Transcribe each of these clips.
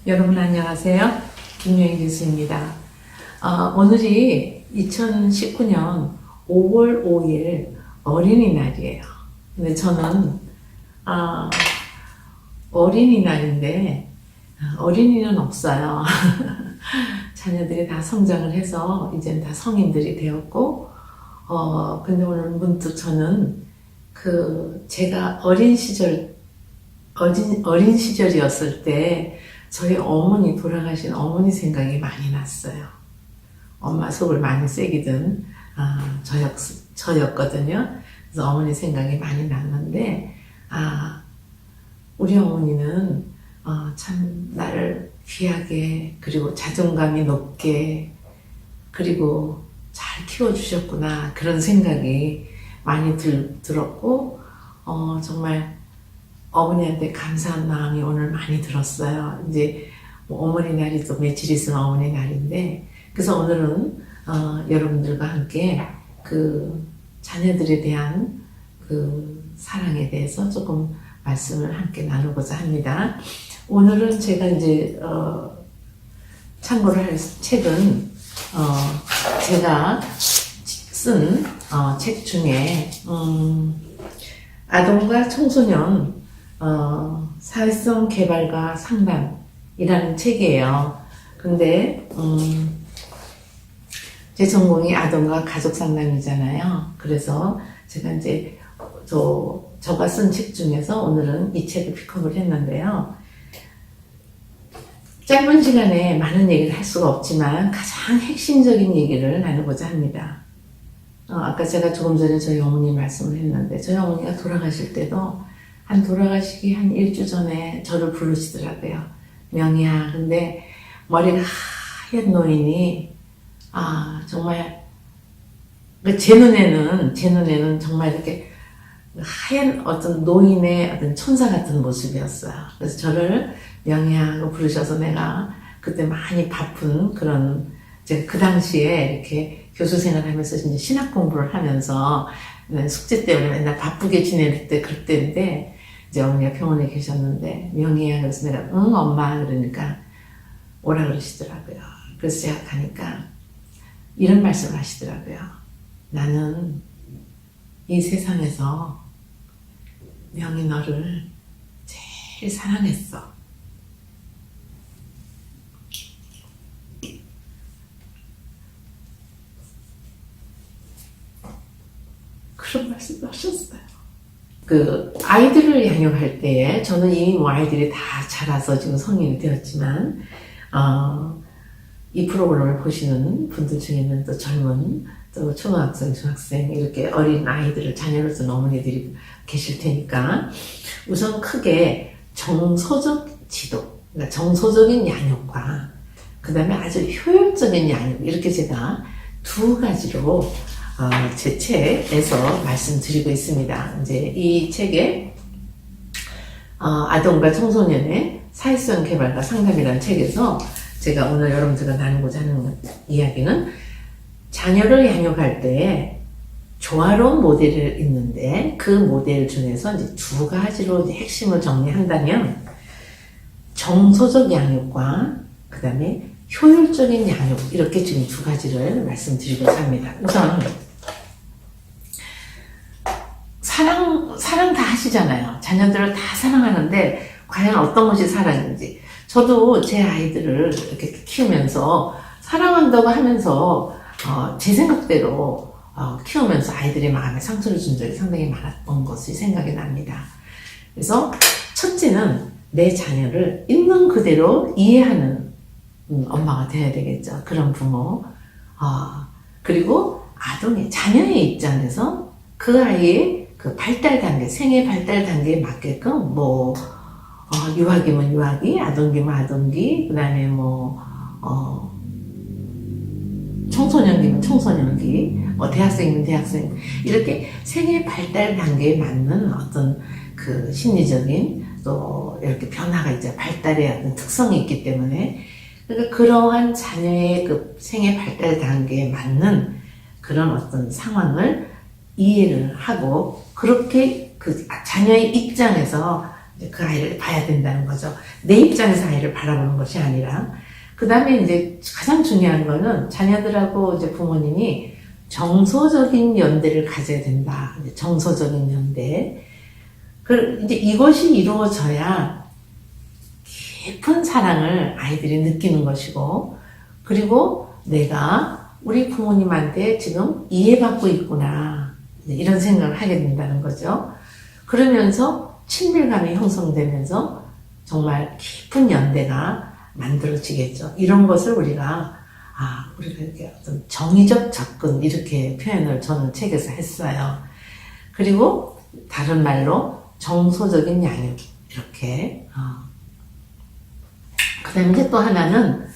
여러분 안녕하세요. 김영희 교수입니다. 오늘이 2019년 5월 5일 어린이날이에요. 근데 저는 어린이날인데 어린이는 없어요. 자녀들이 다 성장을 해서 이제는 다 성인들이 되었고 근데 오늘 문득 저는 제가 어린 시절이었을 때 저희 어머니 돌아가신 어머니 생각이 많이 났어요. 엄마 속을 많이 새기던 저였거든요. 그래서 어머니 생각이 많이 났는데 우리 어머니는 참 나를 귀하게 그리고 자존감이 높게 그리고 잘 키워주셨구나 그런 생각이 많이 들었고 정말 어머니한테 감사한 마음이 오늘 많이 들었어요. 이제 어머니 날이 또 며칠 있으면 어머니 날인데 그래서 오늘은 여러분들과 함께 자녀들에 대한 사랑에 대해서 조금 말씀을 함께 나누고자 합니다. 오늘은 제가 이제 참고를 할 책은 제가 쓴 책 중에 아동과 청소년 사회성 개발과 상담이라는 책이에요. 근데 제 전공이 아동과 가족 상담이잖아요. 그래서 제가 이제 저가 쓴 책 중에서 오늘은 이 책을 픽업을 했는데요. 짧은 시간에 많은 얘기를 할 수가 없지만 가장 핵심적인 얘기를 나누고자 합니다. 아까 제가 조금 전에 저희 어머니 말씀을 했는데 저희 어머니가 돌아가실 때도 돌아가시기 한 일주 전에 저를 부르시더라고요. 명희야. 근데 머리가 하얀 노인이 정말 제 눈에는 정말 이렇게 하얀 어떤 노인의 어떤 천사 같은 모습이었어요. 그래서 저를 명희야 하고 부르셔서 내가 그때 많이 바쁜 제가 그 당시에 이렇게 교수 생활하면서 이제 신학 공부를 하면서 숙제 때문에 맨날 바쁘게 지낼 때 그럴 때인데 이제 어머니가 병원에 계셨는데 명희야 그래서 내가 응 엄마 그러니까 오라 그러시더라고요. 그래서 제가 가니까 이런 말씀을 하시더라고요. 나는 이 세상에서 명희 너를 제일 사랑했어. 그런 말씀을 하셨어요. 아이들을 양육할 때에 저는 이미 아이들이 다 자라서 지금 성인이 되었지만 이 프로그램을 보시는 분들 중에는 또 젊은 또 초등학생, 중학생 이렇게 어린 아이들을 자녀로 둔 어머니들이 계실 테니까 우선 크게 정서적 지도, 그러니까 정서적인 양육과 그 다음에 아주 효율적인 양육 이렇게 제가 두 가지로 제 책에서 말씀드리고 있습니다. 이제 이 책에 아동과 청소년의 사회성 개발과 상담이라는 책에서 제가 오늘 여러분들과 나누고자 하는 이야기는 자녀를 양육할 때 조화로운 모델이 있는데 그 모델 중에서 이제 두 가지로 이제 핵심을 정리한다면 정서적 양육과 그 다음에 효율적인 양육 이렇게 지금 두 가지를 말씀드리고자 합니다. 우선 사랑 다 하시잖아요. 자녀들을 다 사랑하는데 과연 어떤 것이 사랑인지 저도 제 아이들을 이렇게 키우면서 사랑한다고 하면서 제 생각대로 키우면서 아이들의 마음에 상처를 준 적이 상당히 많았던 것이 생각이 납니다. 그래서 첫째는 내 자녀를 있는 그대로 이해하는 엄마가 되어야 되겠죠. 그런 부모. 그리고 자녀의 입장에서 그 아이의 발달 단계, 생애 발달 단계에 맞게끔 유아기면 유아기, 아동기면 아동기, 그 다음에 청소년기면 청소년기, 대학생이면 대학생, 이렇게 생애 발달 단계에 맞는 어떤 심리적인 또 이렇게 변화가 있죠. 발달의 어떤 특성이 있기 때문에 그러니까 그러한 자녀의 생애 발달 단계에 맞는 그런 어떤 상황을 이해를 하고 그렇게 자녀의 입장에서 이제 그 아이를 봐야 된다는 거죠. 내 입장에서 아이를 바라보는 것이 아니라. 그 다음에 이제 가장 중요한 거는 자녀들하고 이제 부모님이 정서적인 연대를 가져야 된다. 정서적인 연대. 이제 이것이 이루어져야 깊은 사랑을 아이들이 느끼는 것이고, 그리고 내가 우리 부모님한테 지금 이해받고 있구나. 이런 생각을 하게 된다는 거죠. 그러면서 친밀감이 형성되면서 정말 깊은 연대가 만들어지겠죠. 이런 것을 우리가 이렇게 어떤 정의적 접근, 이렇게 표현을 저는 책에서 했어요. 그리고 다른 말로 정서적인 양육, 이렇게. 그 다음에 이제 또 하나는,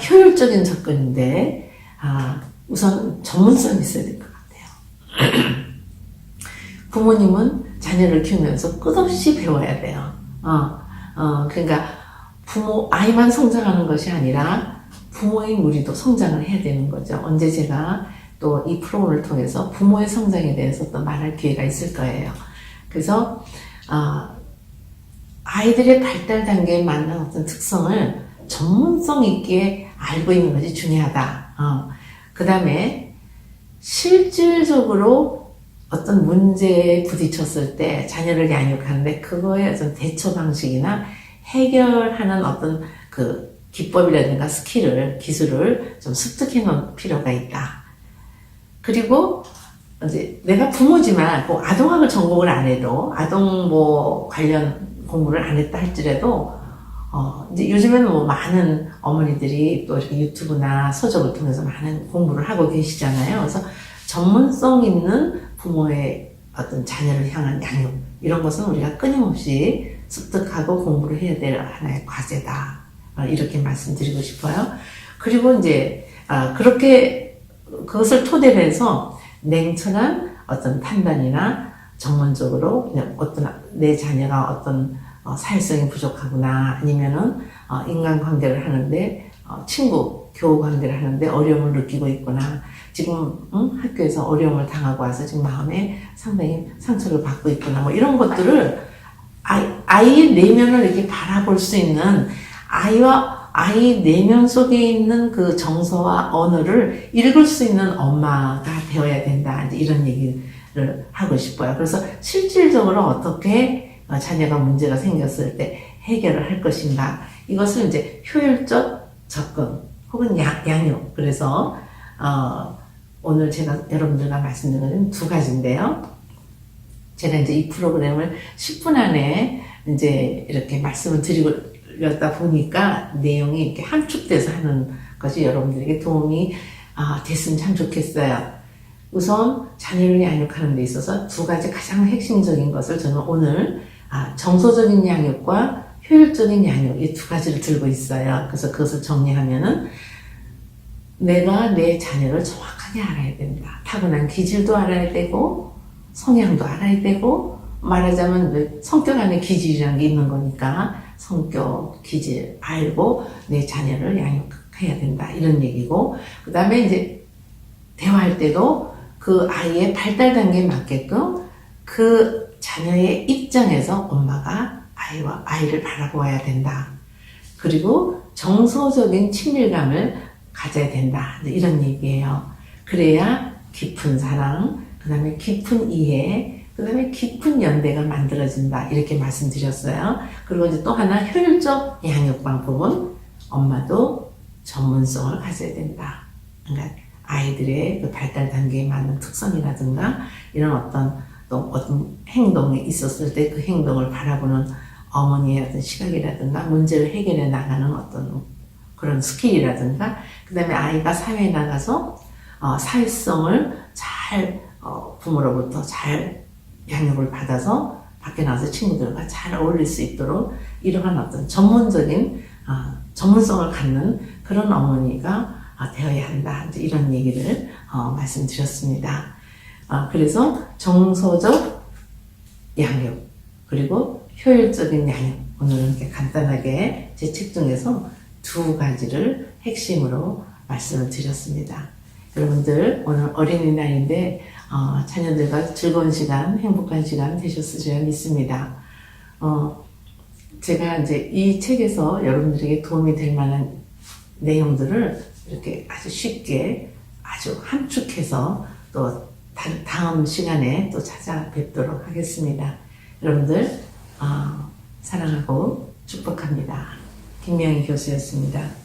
효율적인 접근인데, 우선 전문성이 있어야 될 것 같아요. 부모님은 자녀를 키우면서 끝없이 배워야 돼요. 그러니까 아이만 성장하는 것이 아니라 부모인 우리도 성장을 해야 되는 거죠. 언제 제가 또 이 프로그램을 통해서 부모의 성장에 대해서 또 말할 기회가 있을 거예요. 그래서, 아이들의 발달 단계에 맞는 어떤 특성을 전문성 있게 알고 있는 것이 중요하다. 그 다음에 실질적으로 어떤 문제에 부딪혔을 때 자녀를 양육하는데 그거의 어떤 대처 방식이나 해결하는 어떤 그 기법이라든가 기술을 좀 습득해 놓을 필요가 있다. 그리고 이제 내가 부모지만 뭐 아동학을 전공을 안 해도 아동 뭐 관련 공부를 안 했다 할지라도 이제 요즘에는 뭐 많은 어머니들이 또 이렇게 유튜브나 서적을 통해서 많은 공부를 하고 계시잖아요. 그래서 전문성 있는 부모의 어떤 자녀를 향한 양육, 이런 것은 우리가 끊임없이 습득하고 공부를 해야 될 하나의 과제다. 이렇게 말씀드리고 싶어요. 그리고 이제 그렇게 그것을 토대로 해서 냉철한 어떤 판단이나 전문적으로 어떤 내 자녀가 어떤 사회성이 부족하구나, 아니면은 인간관계를 하는데 친구 교우 관계를 하는데 어려움을 느끼고 있구나, 지금 학교에서 어려움을 당하고 와서 지금 마음에 상당히 상처를 받고 있구나, 뭐 이런 것들을 아이의 내면을 이렇게 바라볼 수 있는, 아이 내면 속에 있는 그 정서와 언어를 읽을 수 있는 엄마가 되어야 된다, 이제 이런 얘기를 하고 싶어요. 그래서 실질적으로 어떻게 자녀가 문제가 생겼을 때 해결을 할 것인가, 이것을 이제 효율적 접근 혹은 양육. 그래서 오늘 제가 여러분들과 말씀드린 것은 두 가지인데요. 제가 이제 이 프로그램을 10분 안에 이제 이렇게 말씀을 드리려다 보니까 내용이 이렇게 함축돼서 하는 것이 여러분들에게 도움이 됐으면 참 좋겠어요. 우선 자녀를 양육하는 데 있어서 두 가지 가장 핵심적인 것을 저는 오늘 정서적인 양육과 효율적인 양육, 이 두 가지를 들고 있어요. 그래서 그것을 정리하면은 내가 내 자녀를 정확하게 알아야 된다. 타고난 기질도 알아야 되고 성향도 알아야 되고, 말하자면 성격 안에 기질이라는 게 있는 거니까 성격, 기질 알고 내 자녀를 양육해야 된다, 이런 얘기고, 그 다음에 이제 대화할 때도 그 아이의 발달 단계에 맞게끔 그 자녀의 입장에서 엄마가 아이를 바라보아야 된다. 그리고 정서적인 친밀감을 가져야 된다, 이런 얘기예요. 그래야 깊은 사랑, 그 다음에 깊은 이해, 그 다음에 깊은 연대가 만들어진다, 이렇게 말씀드렸어요. 그리고 이제 또 하나 효율적 양육 방법은 엄마도 전문성을 가져야 된다. 그러니까 아이들의 그 발달 단계에 맞는 특성이라든가 이런 어떤 행동이 있었을 때 그 행동을 바라보는 어머니의 어떤 시각이라든가 문제를 해결해 나가는 어떤 그런 스킬이라든가, 그 다음에 아이가 사회에 나가서 사회성을 잘 부모로부터 잘 양육을 받아서 밖에 나가서 친구들과 잘 어울릴 수 있도록 이러한 어떤 전문성을 갖는 그런 어머니가 되어야 한다, 이런 얘기를 말씀드렸습니다. 그래서 정서적 양육 그리고 효율적인 양육, 오늘은 이렇게 간단하게 제 책 중에서 두 가지를 핵심으로 말씀을 드렸습니다. 여러분들 오늘 어린이날인데 자녀들과 즐거운 시간, 행복한 시간 되셨으리라 믿습니다. 제가 이제 이 책에서 여러분들에게 도움이 될 만한 내용들을 이렇게 아주 쉽게 아주 함축해서 또 다음 시간에 또 찾아뵙도록 하겠습니다. 여러분들 사랑하고 축복합니다. 김명희 교수였습니다.